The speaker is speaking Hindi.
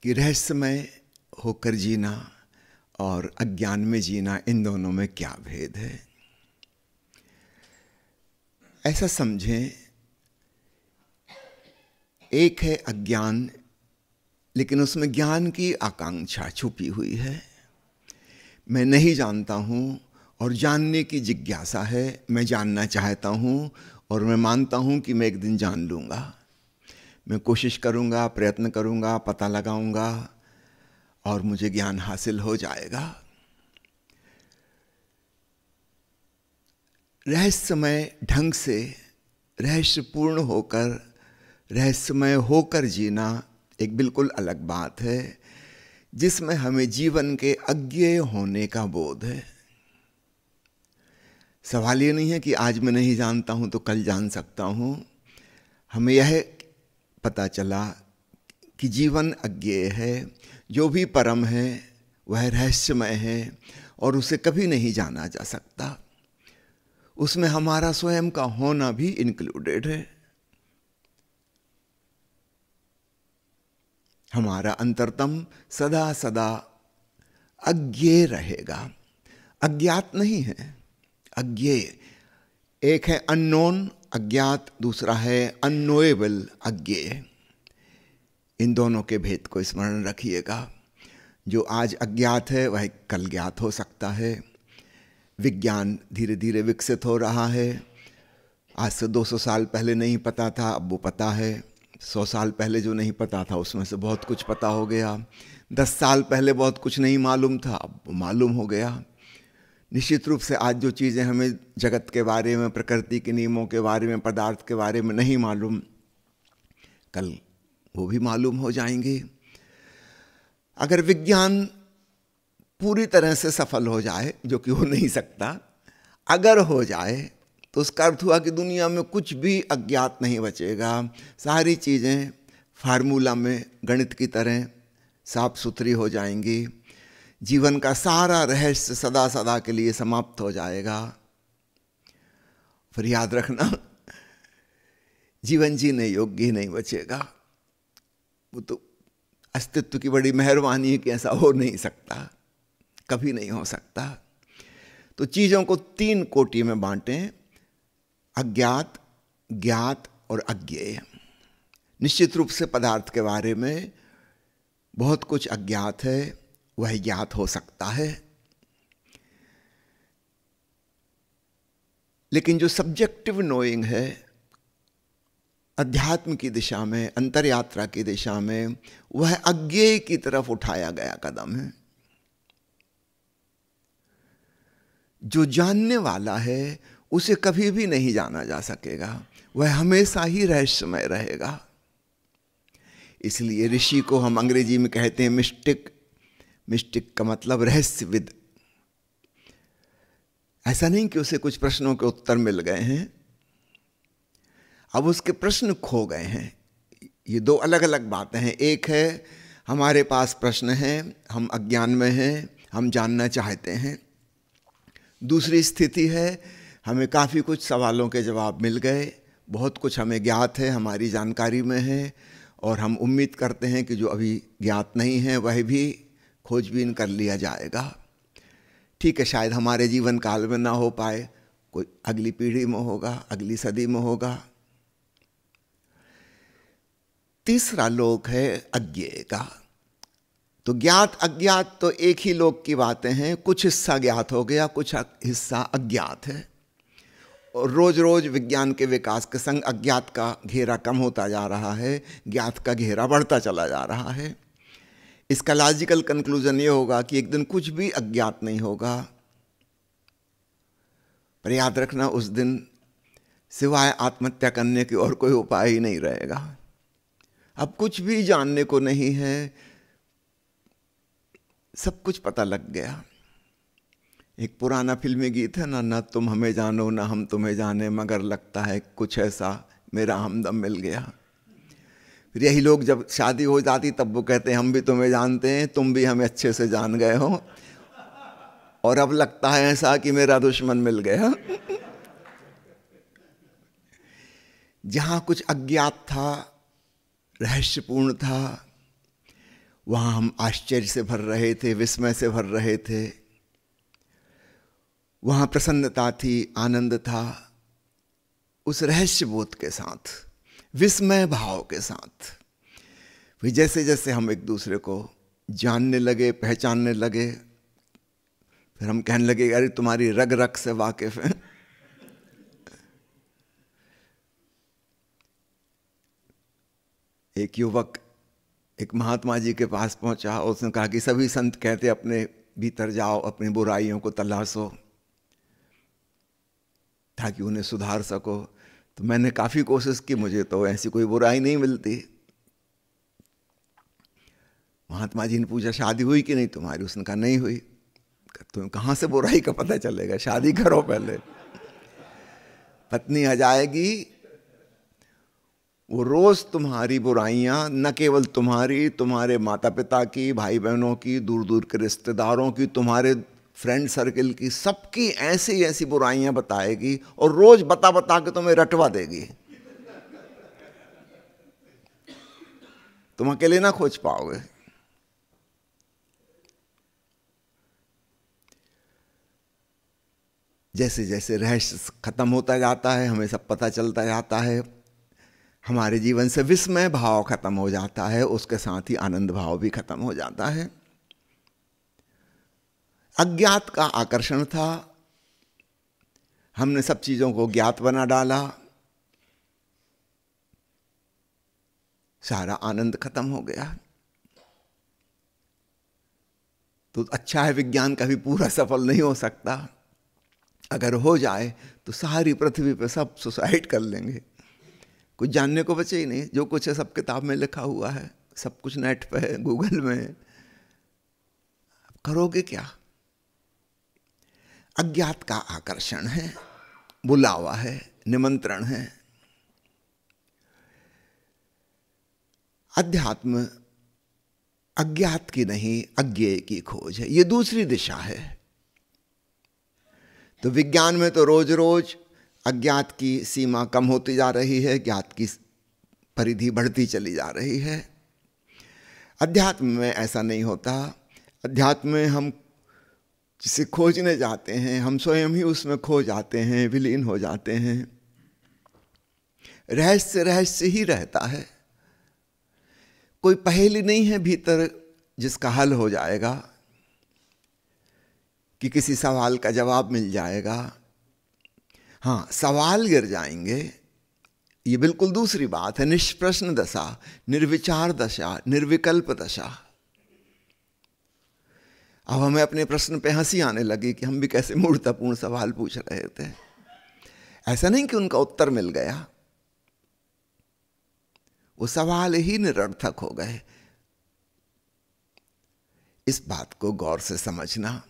कि रहस्यमय होकर जीना और अज्ञान में जीना, इन दोनों में क्या भेद है। ऐसा समझें, एक है अज्ञान, लेकिन उसमें ज्ञान की आकांक्षा छुपी हुई है। मैं नहीं जानता हूँ और जानने की जिज्ञासा है, मैं जानना चाहता हूँ और मैं मानता हूँ कि मैं एक दिन जान लूँगा। मैं कोशिश करूँगा, प्रयत्न करूँगा, पता लगाऊँगा और मुझे ज्ञान हासिल हो जाएगा। रहस्यमय ढंग से रहस्यपूर्ण होकर, रहस्यमय होकर जीना एक बिल्कुल अलग बात है, जिसमें हमें जीवन के अज्ञेय होने का बोध है। सवाल ये नहीं है कि आज मैं नहीं जानता हूँ तो कल जान सकता हूँ। हमें यह पता चला कि जीवन अज्ञेय है, जो भी परम है वह रहस्यमय है और उसे कभी नहीं जाना जा सकता। उसमें हमारा स्वयं का होना भी इंक्लूडेड है। हमारा अंतरतम सदा सदा अज्ञेय रहेगा, अज्ञात नहीं है, अज्ञेय। एक है अननोन अज्ञात, दूसरा है अननोएबल अज्ञेय। इन दोनों के भेद को स्मरण रखिएगा। जो आज अज्ञात है वह कल ज्ञात हो सकता है। विज्ञान धीरे धीरे विकसित हो रहा है। आज से 200 साल पहले नहीं पता था, अब वो पता है। 100 साल पहले जो नहीं पता था उसमें से बहुत कुछ पता हो गया। 10 साल पहले बहुत कुछ नहीं मालूम था, अब वो मालूम हो गया। निश्चित रूप से आज जो चीज़ें हमें जगत के बारे में, प्रकृति के नियमों के बारे में, पदार्थ के बारे में नहीं मालूम, कल वो भी मालूम हो जाएंगी। अगर विज्ञान पूरी तरह से सफल हो जाए, जो कि हो नहीं सकता, अगर हो जाए तो उसका अर्थ हुआ कि दुनिया में कुछ भी अज्ञात नहीं बचेगा। सारी चीज़ें फार्मूला में गणित की तरह साफ सुथरी हो जाएंगी। जीवन का सारा रहस्य सदा सदा के लिए समाप्त हो जाएगा। फिर याद रखना, जीवन जीने योग्य ही नहीं बचेगा। वो तो अस्तित्व की बड़ी मेहरबानी है कि ऐसा हो नहीं सकता, कभी नहीं हो सकता। तो चीज़ों को 3 कोटि में बांटें: अज्ञात, ज्ञात और अज्ञेय। निश्चित रूप से पदार्थ के बारे में बहुत कुछ अज्ञात है, वह ज्ञात हो सकता है। लेकिन जो सब्जेक्टिव नोइंग है, अध्यात्म की दिशा में, अंतर यात्रा की दिशा में, वह अज्ञेय की तरफ उठाया गया कदम है। जो जानने वाला है उसे कभी भी नहीं जाना जा सकेगा, वह हमेशा ही रहस्यमय रहेगा। इसलिए ऋषि को हम अंग्रेजी में कहते हैं मिस्टिक। मिस्टिक का मतलब रहस्यविद। ऐसा नहीं कि उसे कुछ प्रश्नों के उत्तर मिल गए हैं, अब उसके प्रश्न खो गए हैं। ये 2 अलग अलग बातें हैं। एक है हमारे पास प्रश्न हैं, हम अज्ञान में हैं, हम जानना चाहते हैं। दूसरी स्थिति है हमें काफ़ी कुछ सवालों के जवाब मिल गए, बहुत कुछ हमें ज्ञात है, हमारी जानकारी में है, और हम उम्मीद करते हैं कि जो अभी ज्ञात नहीं है वह भी खोजबीन कर लिया जाएगा। ठीक है, शायद हमारे जीवन काल में ना हो पाए, कोई अगली पीढ़ी में होगा, अगली सदी में होगा। तीसरा लोक है अज्ञेय का। तो ज्ञात अज्ञात तो एक ही लोक की बातें हैं। कुछ हिस्सा ज्ञात हो गया, कुछ हिस्सा अज्ञात है। और रोज रोज विज्ञान के विकास के संग अज्ञात का घेरा कम होता जा रहा है, ज्ञात का घेरा बढ़ता चला जा रहा है। इसका लॉजिकल कंक्लूजन ये होगा कि एक दिन कुछ भी अज्ञात नहीं होगा। पर याद रखना, उस दिन सिवाय आत्महत्या करने की और कोई उपाय ही नहीं रहेगा। अब कुछ भी जानने को नहीं है, सब कुछ पता लग गया। एक पुराना फिल्मी गीत है ना, ना तुम हमें जानो ना हम तुम्हें जाने, मगर लगता है कुछ ऐसा मेरा हमदम मिल गया। फिर यही लोग जब शादी हो जाती तब वो कहते हैं हम भी तुम्हें जानते हैं, तुम भी हमें अच्छे से जान गए हो, और अब लगता है ऐसा कि मेरा दुश्मन मिल गया। जहां कुछ अज्ञात था, रहस्यपूर्ण था, वहाँ हम आश्चर्य से भर रहे थे, विस्मय से भर रहे थे। वहाँ प्रसन्नता थी, आनंद था, उस रहस्य बोध के साथ, विस्मय भाव के साथ। फिर जैसे जैसे हम एक दूसरे को जानने लगे, पहचानने लगे, फिर हम कहने लगे अरे तुम्हारी रग रग से वाकिफ है। एक युवक एक महात्मा जी के पास पहुंचा और उसने कहा कि सभी संत कहते अपने भीतर जाओ, अपनी बुराइयों को तलाशो ताकि उन्हें सुधार सको। तो मैंने काफी कोशिश की, मुझे तो ऐसी कोई बुराई नहीं मिलती। महात्मा जी ने पूछा शादी हुई कि नहीं तुम्हारी? उसने कहा नहीं हुई। तुम्हें कहाँ से बुराई का पता चलेगा, शादी करो पहले। पत्नी आ जाएगी, वो रोज तुम्हारी बुराइयां, न केवल तुम्हारी, तुम्हारे माता पिता की, भाई बहनों की, दूर दूर के रिश्तेदारों की, तुम्हारे फ्रेंड सर्किल की, सबकी ऐसी ऐसी बुराइयां बताएगी और रोज बता बता के तुम्हें रटवा देगी। तुम अकेले ना खोज पाओगे। जैसे जैसे रहस्य खत्म होता जाता है, हमें सब पता चलता जाता है, हमारे जीवन से विस्मय भाव खत्म हो जाता है, उसके साथ ही आनंद भाव भी खत्म हो जाता है। अज्ञात का आकर्षण था, हमने सब चीजों को ज्ञात बना डाला, सारा आनंद खत्म हो गया। तो अच्छा है, विज्ञान कभी पूरा सफल नहीं हो सकता। अगर हो जाए तो सारी पृथ्वी पे सब सुसाइड कर लेंगे, कुछ जानने को बचे ही नहीं। जो कुछ है सब किताब में लिखा हुआ है, सब कुछ नेट पे है, गूगल में। करोगे क्या? अज्ञात का आकर्षण है, बुलावा है, निमंत्रण है। अध्यात्म अज्ञात की नहीं, अज्ञेय की खोज है, ये दूसरी दिशा है। तो विज्ञान में तो रोज रोज अज्ञात की सीमा कम होती जा रही है, ज्ञात की परिधि बढ़ती चली जा रही है। अध्यात्म में ऐसा नहीं होता। अध्यात्म में हम जिसे खोजने जाते हैं, हम स्वयं ही उसमें खो जाते हैं, विलीन हो जाते हैं। रहस्य रहस्य ही रहता है, कोई पहेली नहीं है भीतर जिसका हल हो जाएगा, कि किसी सवाल का जवाब मिल जाएगा। हाँ, सवाल गिर जाएंगे, ये बिल्कुल दूसरी बात है। निष्प्रश्न दशा, निर्विचार दशा, निर्विकल्प दशा। अब हमें अपने प्रश्न पे हंसी आने लगी कि हम भी कैसे मूर्खतापूर्ण सवाल पूछ रहे थे। ऐसा नहीं कि उनका उत्तर मिल गया, वो सवाल ही निरर्थक हो गए। इस बात को गौर से समझना।